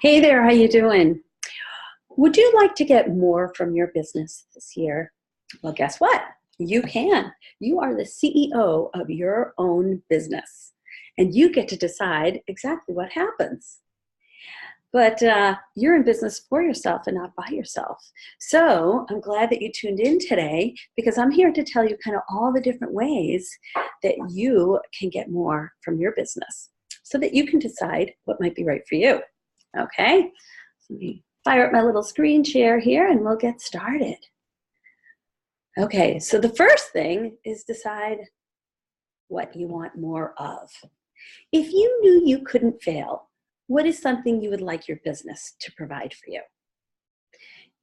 Hey there, how you doing? Would you like to get more from your business this year? Well, guess what? You can. You are the CEO of your own business, and you get to decide exactly what happens. But you're in business for yourself and not by yourself. So I'm glad that you tuned in today because I'm here to tell you kind of all the different ways that you can get more from your business so that you can decide what might be right for you. Okay? Let me fire up my little screen share here and we'll get started. Okay, so the first thing is decide what you want more of. If you knew you couldn't fail, what is something you would like your business to provide for you?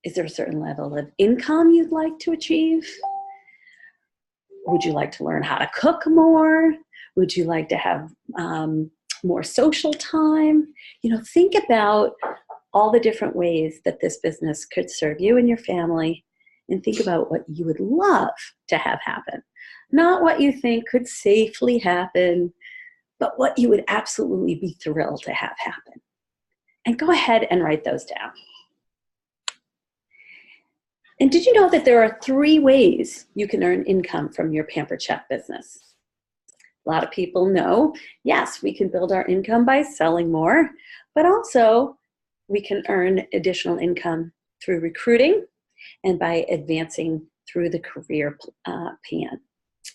Is there a certain level of income you'd like to achieve? Would you like to learn how to cook more? Would you like to have more social time? Think about all the different ways that this business could serve you and your family, and think about what you would love to have happen. Not what you think could safely happen, but what you would absolutely be thrilled to have happen. And go ahead and write those down. And did you know that there are 3 ways you can earn income from your Pampered Chef business? A lot of people know, yes, we can build our income by selling more, but also we can earn additional income through recruiting and by advancing through the career plan.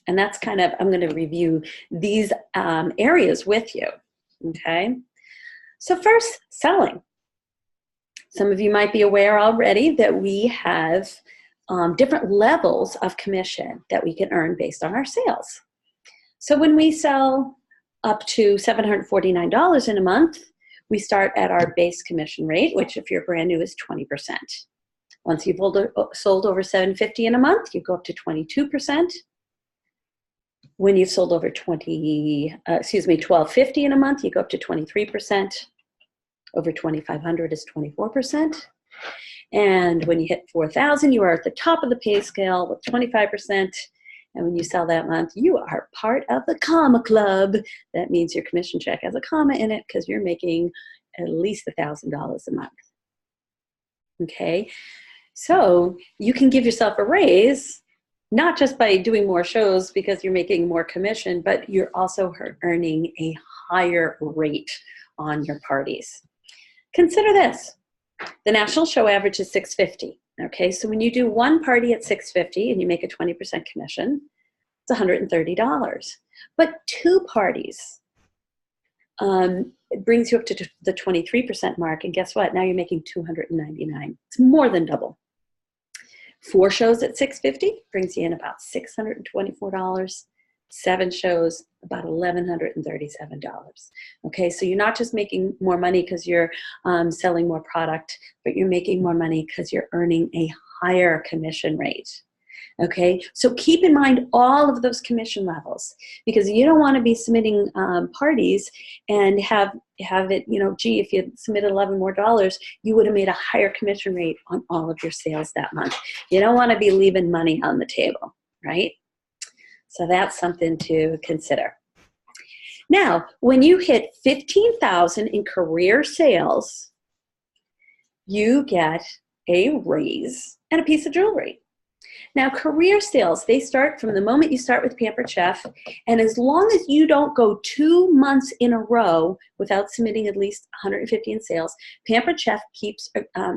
And that's I'm going to review these areas with you, okay? So first, selling. Some of you might be aware already that we have different levels of commission that we can earn based on our sales. So when we sell up to $749 in a month, we start at our base commission rate, which if you're brand new is 20%. Once you've sold over $750 in a month, you go up to 22%. When you've sold over $1250 in a month, you go up to 23%. Over $2,500 is 24%. And when you hit 4,000, you are at the top of the pay scale with 25%. And when you sell that month, you are part of the comma club. That means your commission check has a comma in it because you're making at least $1,000 a month. Okay, so you can give yourself a raise, not just by doing more shows because you're making more commission, but you're also earning a higher rate on your parties. Consider this. The national show average is $650. Okay, so when you do one party at $650 and you make a 20% commission, it's $130. But 2 parties, it brings you up to the 23% mark, and guess what? Now you're making $299. It's more than double. 4 shows at $650 brings you in about $624. 7 shows, about $1,137. Okay, so you're not just making more money because you're selling more product, but you're making more money because you're earning a higher commission rate. Okay, so keep in mind all of those commission levels because you don't want to be submitting parties and have it, gee, if you submitted $11 more, you would have made a higher commission rate on all of your sales that month. You don't want to be leaving money on the table, right? So that's something to consider. Now, when you hit $15,000 in career sales, you get a raise and a piece of jewelry. Now, career sales, they start from the moment you start with Pampered Chef, and as long as you don't go 2 months in a row without submitting at least 150 in sales, Pampered Chef keeps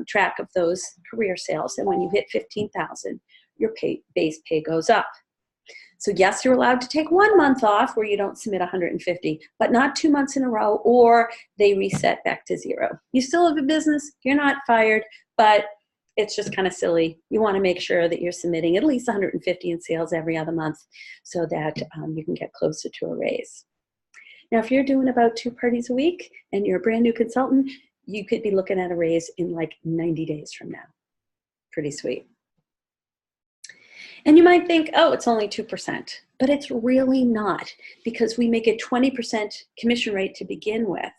track of those career sales, and when you hit 15,000, your base pay goes up. So yes, you're allowed to take 1 month off where you don't submit 150, but not 2 months in a row, or they reset back to 0. You still have a business, you're not fired, but it's just kind of silly. You want to make sure that you're submitting at least 150 in sales every other month so that you can get closer to a raise. Now, if you're doing about 2 parties a week and you're a brand new consultant, you could be looking at a raise in like 90 days from now. Pretty sweet. And you might think, oh, it's only 2%, but it's really not because we make a 20% commission rate to begin with.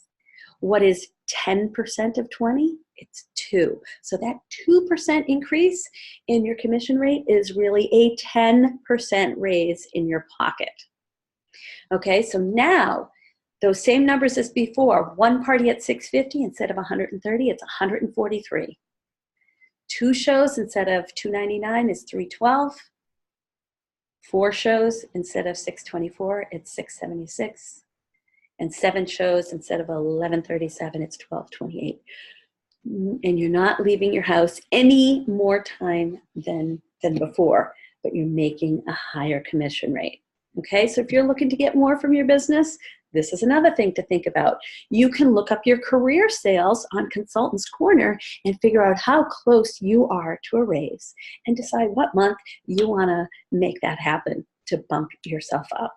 What is 10% of 20? It's 2. So that 2% increase in your commission rate is really a 10% raise in your pocket. Okay, so now Those same numbers as before. One party at 650 instead of 130, it's 143. Two shows instead of 299 is 312. Four shows instead of 624, it's 676. And seven shows instead of 1137, it's 1228. And you're not leaving your house any more time than before, but you're making a higher commission rate. Okay, so if you're looking to get more from your business, this is another thing to think about. You can look up your career sales on Consultants Corner and figure out how close you are to a raise and decide what month you want to make that happen to bump yourself up.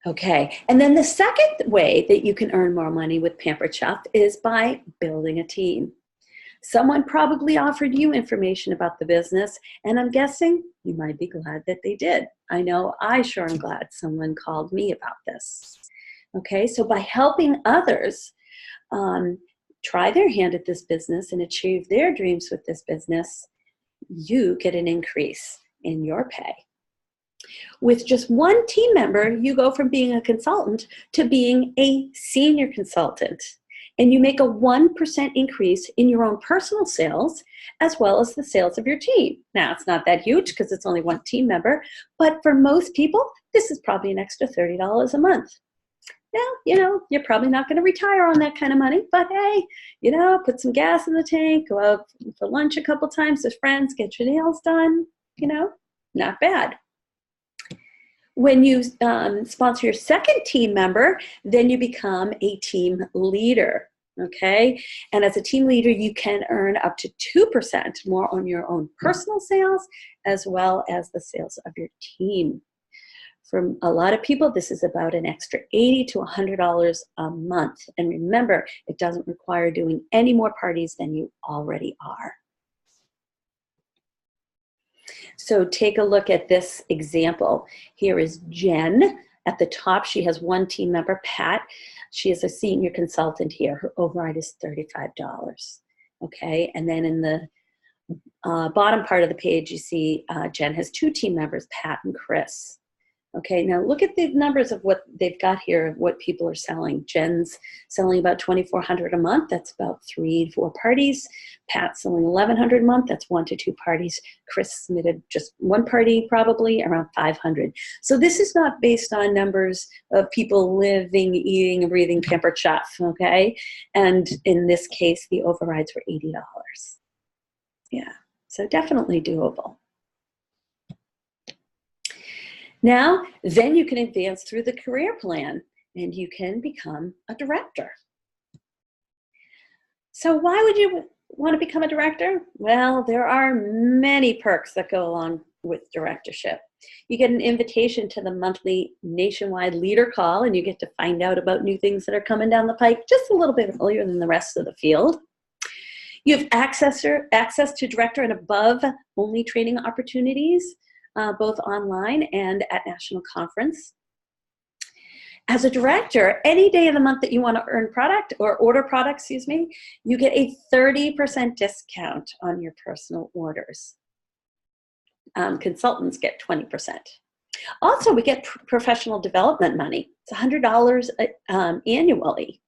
Okay, and then the second way that you can earn more money with Pampered Chef is by building a team. Someone probably offered you information about the business, and I'm guessing you might be glad that they did. I know I sure am glad someone called me about this. Okay, so by helping others try their hand at this business and achieve their dreams with this business, you get an increase in your pay. With just one team member, you go from being a consultant to being a senior consultant. And you make a 1% increase in your own personal sales as well as the sales of your team. Now, it's not that huge because it's only one team member, but for most people, this is probably an extra $30 a month. Now, you're probably not going to retire on that kind of money, but hey, put some gas in the tank, go out for lunch a couple times with friends, get your nails done, not bad. When you sponsor your second team member, then you become a team leader, okay? And as a team leader, you can earn up to 2% more on your own personal sales as well as the sales of your team. For a lot of people, this is about an extra $80 to $100 a month. And remember, it doesn't require doing any more parties than you already are. So take a look at this example. Here is Jen. At the top, she has one team member, Pat. She is a senior consultant here. Her override is $35. Okay, and then in the bottom part of the page, you see Jen has two team members, Pat and Chris. Okay, now look at the numbers of what they've got here, what people are selling. Jen's selling about $2,400 a month. That's about 3 to 4 parties. Pat's selling $1,100 a month. That's 1 to 2 parties. Chris submitted just one party, probably around 500. So this is not based on numbers of people living, eating, and breathing Pampered Chef, okay? And in this case, the overrides were $80. Yeah, so definitely doable. Now, then you can advance through the career plan and you can become a director. So why would you want to become a director? Well, there are many perks that go along with directorship. You get an invitation to the monthly nationwide leader call and you get to find out about new things that are coming down the pike just a little bit earlier than the rest of the field. You have access to director and above only training opportunities, both online and at national conference. As a director, any day of the month that you want to earn product or order product, you get a 30% discount on your personal orders. Consultants get 20%. Also, we get professional development money. It's $100 annually.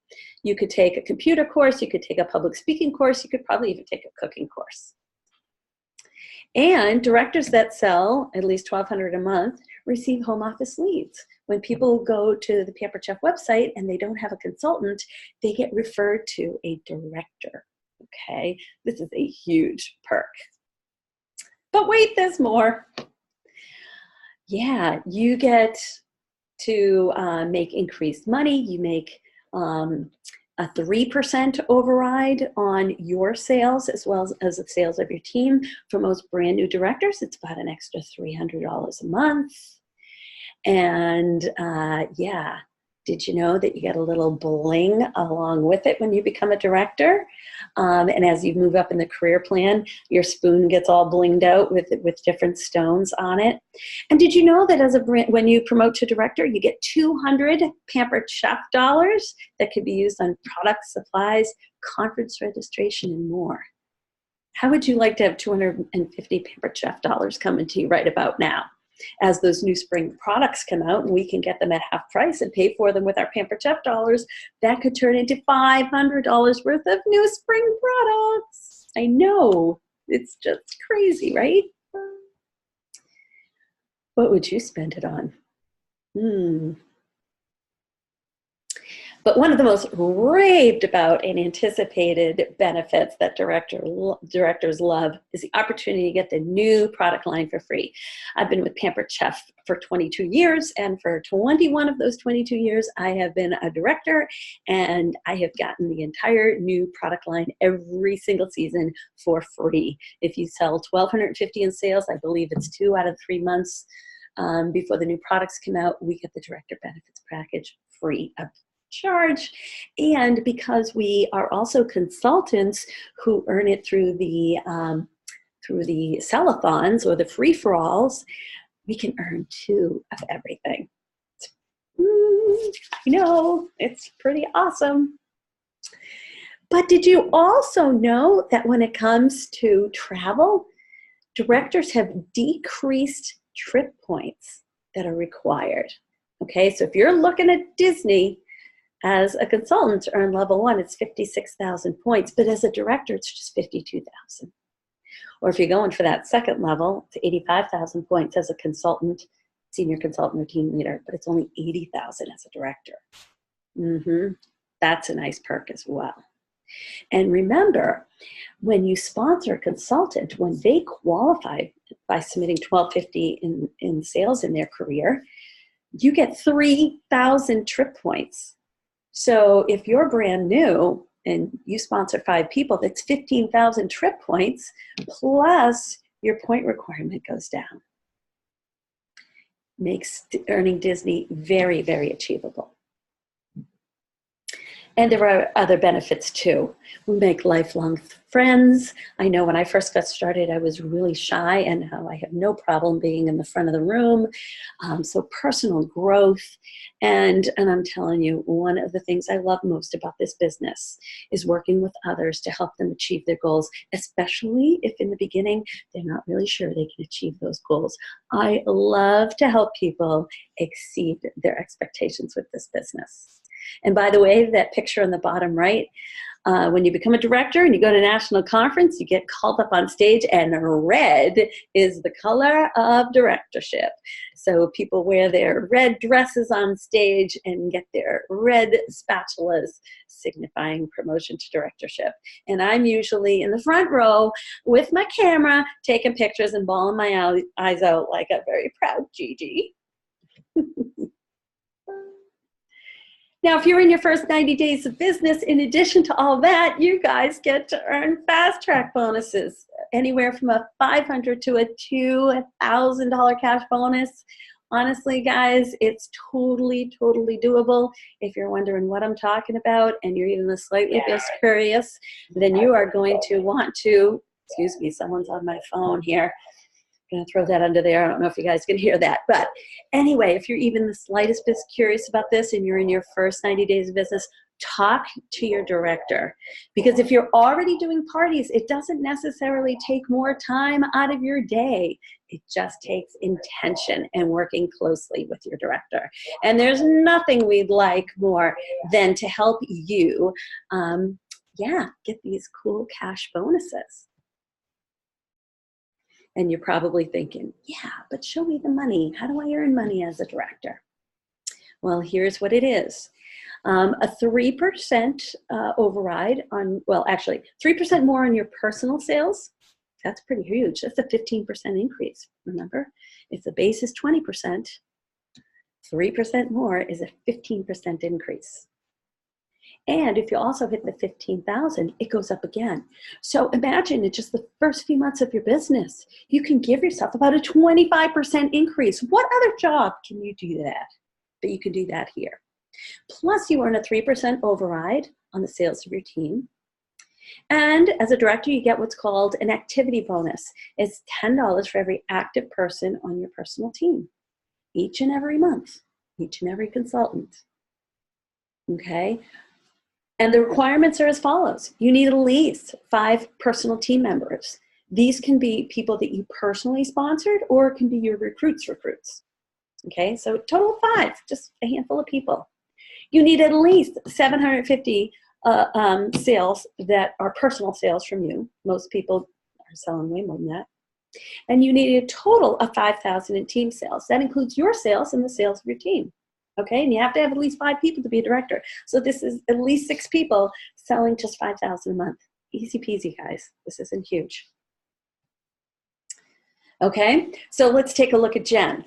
You could take a computer course, you could take a public speaking course, you could probably even take a cooking course. And directors that sell at least $1,200 a month receive home office leads. When people go to the Pampered Chef website and they don't have a consultant, they get referred to a director, okay? This is a huge perk. But wait, there's more. Yeah, you get to make increased money. You make a 3% override on your sales as well as the sales of your team. For most brand new directors, it's about an extra $300 a month. And yeah, did you know that you get a little bling along with it when you become a director? And as you move up in the career plan, your spoon gets all blinged out with different stones on it. And did you know that as a brand, when you promote to director, you get 200 Pampered Chef dollars that could be used on products, supplies, conference registration, and more? How would you like to have 250 Pampered Chef dollars coming to you right about now? As those new spring products come out and we can get them at half price and pay for them with our Pampered Chef dollars, that could turn into $500 worth of new spring products. I know, it's just crazy, right? What would you spend it on? But one of the most raved about and anticipated benefits that directors love is the opportunity to get the new product line for free. I've been with Pampered Chef for 22 years, and for 21 of those 22 years, I have been a director, and I have gotten the entire new product line every single season for free. If you sell $1,250 in sales, I believe it's 2 out of 3 months before the new products come out, we get the director benefits package free of charge. And because we are also consultants who earn it through the sell-a-thons or the free-for-alls, we can earn 2 of everything. I know, it's pretty awesome. But did you also know that when it comes to travel, directors have decreased trip points that are required? Okay, so if you're looking at Disney, as a consultant to earn level 1, it's 56,000 points, but as a director, it's just 52,000. Or if you're going for that second level, it's 85,000 points as a consultant, senior consultant or team leader, but it's only 80,000 as a director. That's a nice perk as well. And remember, when you sponsor a consultant, when they qualify by submitting $1,250 in sales in their career, you get 3,000 trip points. So if you're brand new and you sponsor 5 people, that's 15,000 trip points, plus your point requirement goes down. Makes earning Disney very, very achievable. And there are other benefits too. We make lifelong friends. I know when I first got started, I was really shy, and now I have no problem being in the front of the room. So personal growth. And I'm telling you, one of the things I love most about this business is working with others to help them achieve their goals, especially if in the beginning, they're not really sure they can achieve those goals. I love to help people exceed their expectations with this business. And by the way, that picture on the bottom right, when you become a director and you go to a national conference, you get called up on stage, and red is the color of directorship. So people wear their red dresses on stage and get their red spatulas, signifying promotion to directorship. And I'm usually in the front row with my camera, taking pictures and bawling my eyes out like a very proud Gigi. Now, if you're in your first 90 days of business, in addition to all that, you guys get to earn fast track bonuses, anywhere from a $500 to a $2,000 cash bonus. Honestly, guys, it's totally, totally doable. If you're wondering what I'm talking about and you're even slightly curious, then you are going to want to, excuse me, someone's on my phone here. Going to throw that under there. I don't know if you guys can hear that. But anyway, if you're even the slightest bit curious about this and you're in your first 90 days of business, talk to your director. Because if you're already doing parties, it doesn't necessarily take more time out of your day. It just takes intention and working closely with your director. And there's nothing we'd like more than to help you, get these cool cash bonuses. And you're probably thinking, yeah, but show me the money. How do I earn money as a director? Well, here's what it is. A 3% override on, well, actually 3% more on your personal sales. That's pretty huge. That's a 15% increase. Remember, if the base is 20%, 3% more is a 15% increase. And if you also hit the 15,000, it goes up again. So imagine in just the first few months of your business, you can give yourself about a 25% increase. What other job can you do that? But you can do that here. Plus you earn a 3% override on the sales of your team. And as a director, you get what's called an activity bonus. It's $10 for every active person on your personal team, each and every month, each and every consultant. Okay? And the requirements are as follows. You need at least 5 personal team members. These can be people that you personally sponsored, or it can be your recruits. Okay, so total of 5, just a handful of people. You need at least 750 sales that are personal sales from you. Most people are selling way more than that. And you need a total of 5,000 in team sales. That includes your sales and the sales of your team. Okay, and you have to have at least 5 people to be a director. So this is at least 6 people selling just 5,000 a month. Easy peasy, guys. This isn't huge. Okay, so let's take a look at Jen.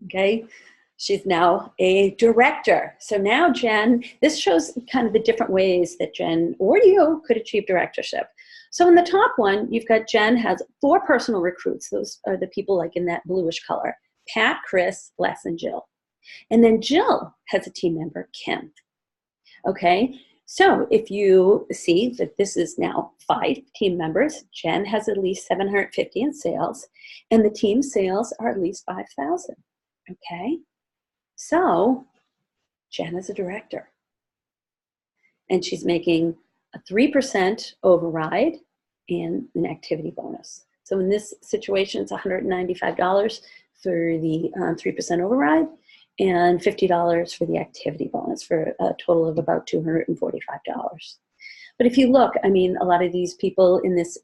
Okay, she's now a director. So now Jen, this shows kind of the different ways that Jen or you could achieve directorship. So in the top one, you've got Jen has 4 personal recruits. Those are the people like in that bluish color: Pat, Chris, Les, and Jill. And then Jill has a team member, Kim. Okay, so if you see that this is now 5 team members, Jen has at least 750 in sales, and the team sales are at least 5,000. Okay, so Jen is a director, and she's making a 3% override and an activity bonus. So in this situation, it's $195 for the 3% override and $50 for the activity bonus, for a total of about $245. But if you look, I mean, a lot of these people in this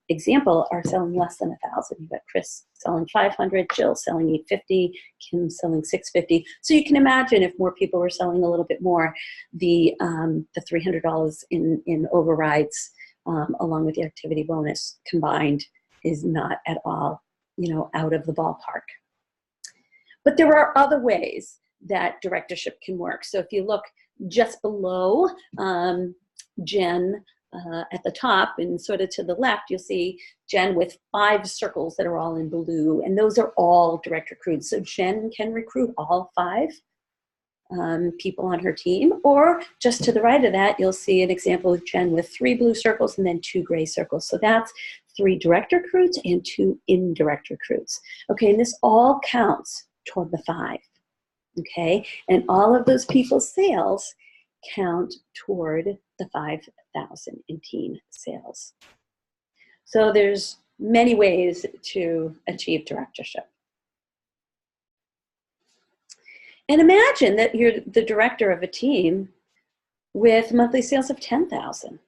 example are selling less than 1,000. You've got Chris selling 500, Jill selling 850, Kim selling 650. So you can imagine if more people were selling a little bit more, the $300 in overrides along with the activity bonus combined is not at all, out of the ballpark. But there are other ways that directorship can work. So if you look just below Jen at the top and sort of to the left, you'll see Jen with 5 circles that are all in blue, and those are all direct recruits. So Jen can recruit all 5 people on her team, or just to the right of that, you'll see an example of Jen with 3 blue circles and then 2 gray circles. So that's 3 direct recruits and 2 indirect recruits. Okay, and this all counts toward the 5. Okay, and all of those people's sales count toward the 5,000 in team sales. So there's many ways to achieve directorship. And imagine that you're the director of a team with monthly sales of 10,000.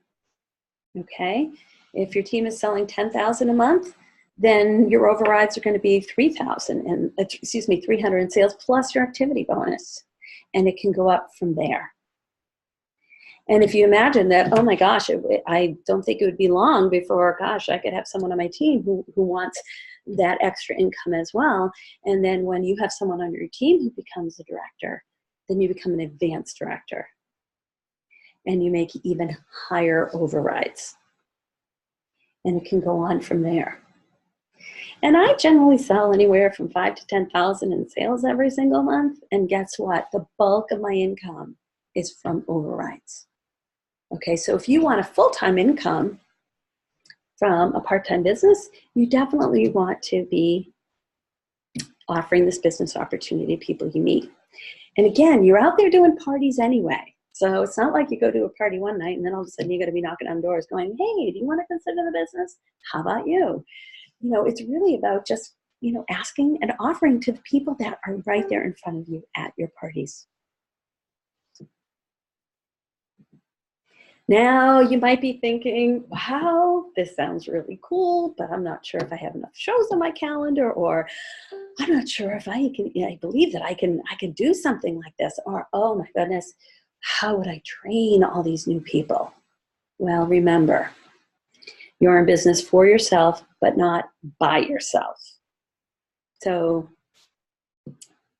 Okay, if your team is selling 10,000 a month, then your overrides are going to be 300 in sales plus your activity bonus, and it can go up from there. And if you imagine that, oh my gosh, I don't think it would be long before, gosh, I could have someone on my team who wants that extra income as well. And then when you have someone on your team who becomes a director, then you become an advanced director. And you make even higher overrides. And it can go on from there. And I generally sell anywhere from 5,000 to 10,000 in sales every single month. And guess what? The bulk of my income is from overrides. Okay, so if you want a full-time income from a part-time business, you definitely want to be offering this business opportunity to people you meet. And again, you're out there doing parties anyway. So it's not like you go to a party one night and then all of a sudden you're going to be knocking on doors going, hey, do you want to consider the business? How about you? It's really about just, asking and offering to the people that are right there in front of you at your parties. Now, you might be thinking, wow, this sounds really cool, but I'm not sure if I have enough shows on my calendar, or I'm not sure if I believe that I can do something like this, or, oh my goodness, how would I train all these new people? Well, remember, you're in business for yourself, but not by yourself. So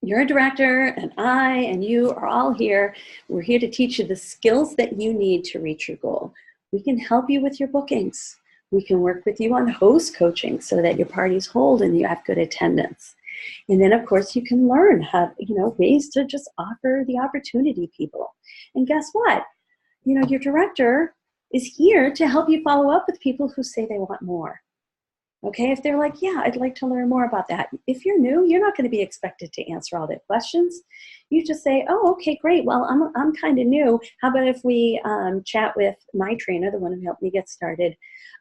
you're a director, and I and you are all here. We're here to teach you the skills that you need to reach your goal. We can help you with your bookings. We can work with you on host coaching so that your parties hold and you have good attendance. And then, of course, you can learn how, ways to just offer the opportunity to people. And guess what? Your director is here to help you follow up with people who say they want more. Okay, if they're like, yeah, I'd like to learn more about that. If you're new, you're not going to be expected to answer all their questions. You just say, oh, okay, great. Well, I'm kind of new. How about if we chat with my trainer, the one who helped me get started,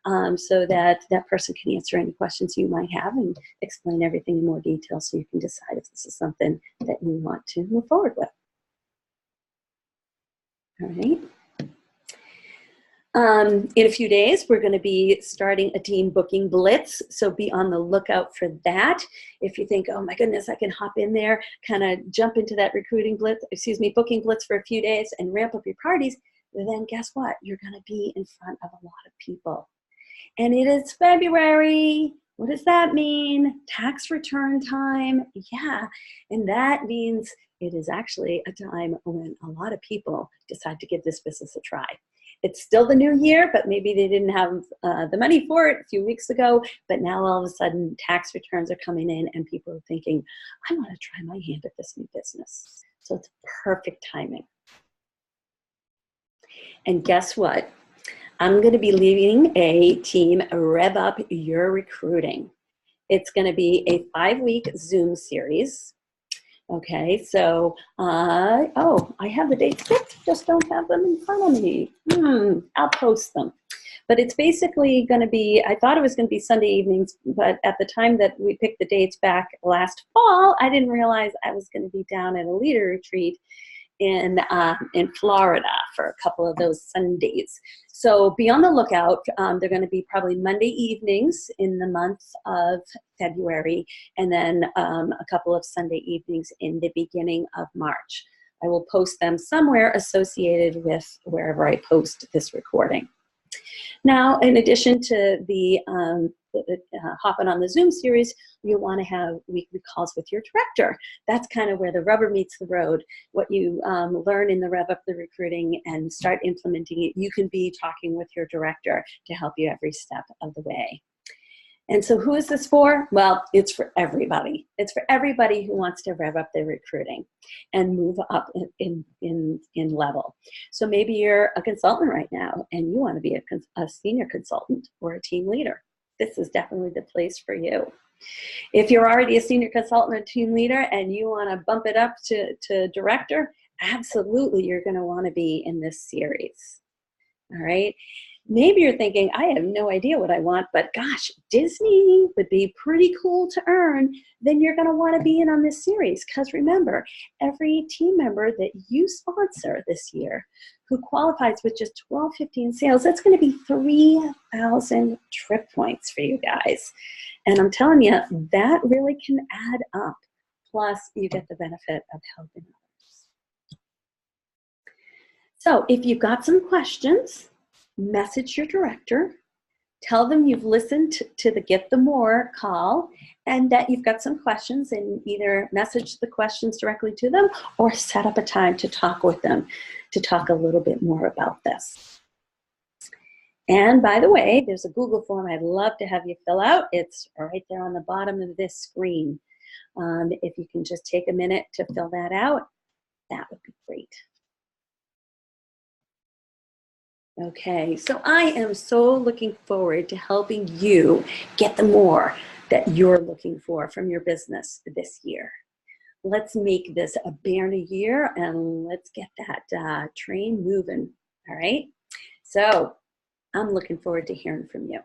so that that person can answer any questions you might have and explain everything in more detail so you can decide if this is something that you want to move forward with. All right. In a few days, we're going to be starting a team booking blitz, so be on the lookout for that. If you think, oh my goodness, I can hop in there, kind of jump into that booking blitz for a few days and ramp up your parties, then guess what? You're going to be in front of a lot of people. And it is February. What does that mean? Tax return time. Yeah, and that means it is actually a time when a lot of people decide to give this business a try. It's still the new year, but maybe they didn't have the money for it a few weeks ago, but now all of a sudden tax returns are coming in and people are thinking, I want to try my hand at this new business. So it's perfect timing. And guess what? I'm going to be leading a team Rev Up Your Recruiting. It's going to be a 5-week Zoom series. Okay, so, oh, I have the dates picked, just don't have them in front of me. I'll post them. But it's basically going to be, I thought it was going to be Sunday evenings, but at the time that we picked the dates back last fall, I didn't realize I was going to be down at a leader retreat in Florida for a couple of those Sundays. So be on the lookout. They're going to be probably Monday evenings in the month of February, and then a couple of Sunday evenings in the beginning of March. I will post them somewhere associated with wherever I post this recording. Now, in addition to the hopping on the Zoom series, you'll want to have weekly calls with your director. That's kind of where the rubber meets the road. What you learn in the Rev Up the Recruiting and start implementing it, you can be talking with your director to help you every step of the way. And so who is this for? Well, it's for everybody. It's for everybody who wants to rev up their recruiting and move up in level. So maybe you're a consultant right now and you want to be a senior consultant or a team leader. This is definitely the place for you. If you're already a senior consultant or team leader and you want to bump it up to director, absolutely you're going to want to be in this series. All right. Maybe you're thinking, I have no idea what I want, but gosh, Disney would be pretty cool to earn. Then you're going to want to be in on this series. Because remember, every team member that you sponsor this year who qualifies with just 12-15 sales, that's going to be 3,000 trip points for you guys. And I'm telling you, that really can add up. Plus, you get the benefit of helping others. So if you've got some questions, message your director, tell them you've listened to the Get the More call and that you've got some questions, and either message the questions directly to them or set up a time to talk with them to talk a little bit more about this. And by the way, there's a Google form I'd love to have you fill out. It's right there on the bottom of this screen. If you can just take a minute to fill that out, that would be great. Okay, so I am so looking forward to helping you get the more that you're looking for from your business this year. Let's make this a banner year and let's get that train moving, all right? So I'm looking forward to hearing from you.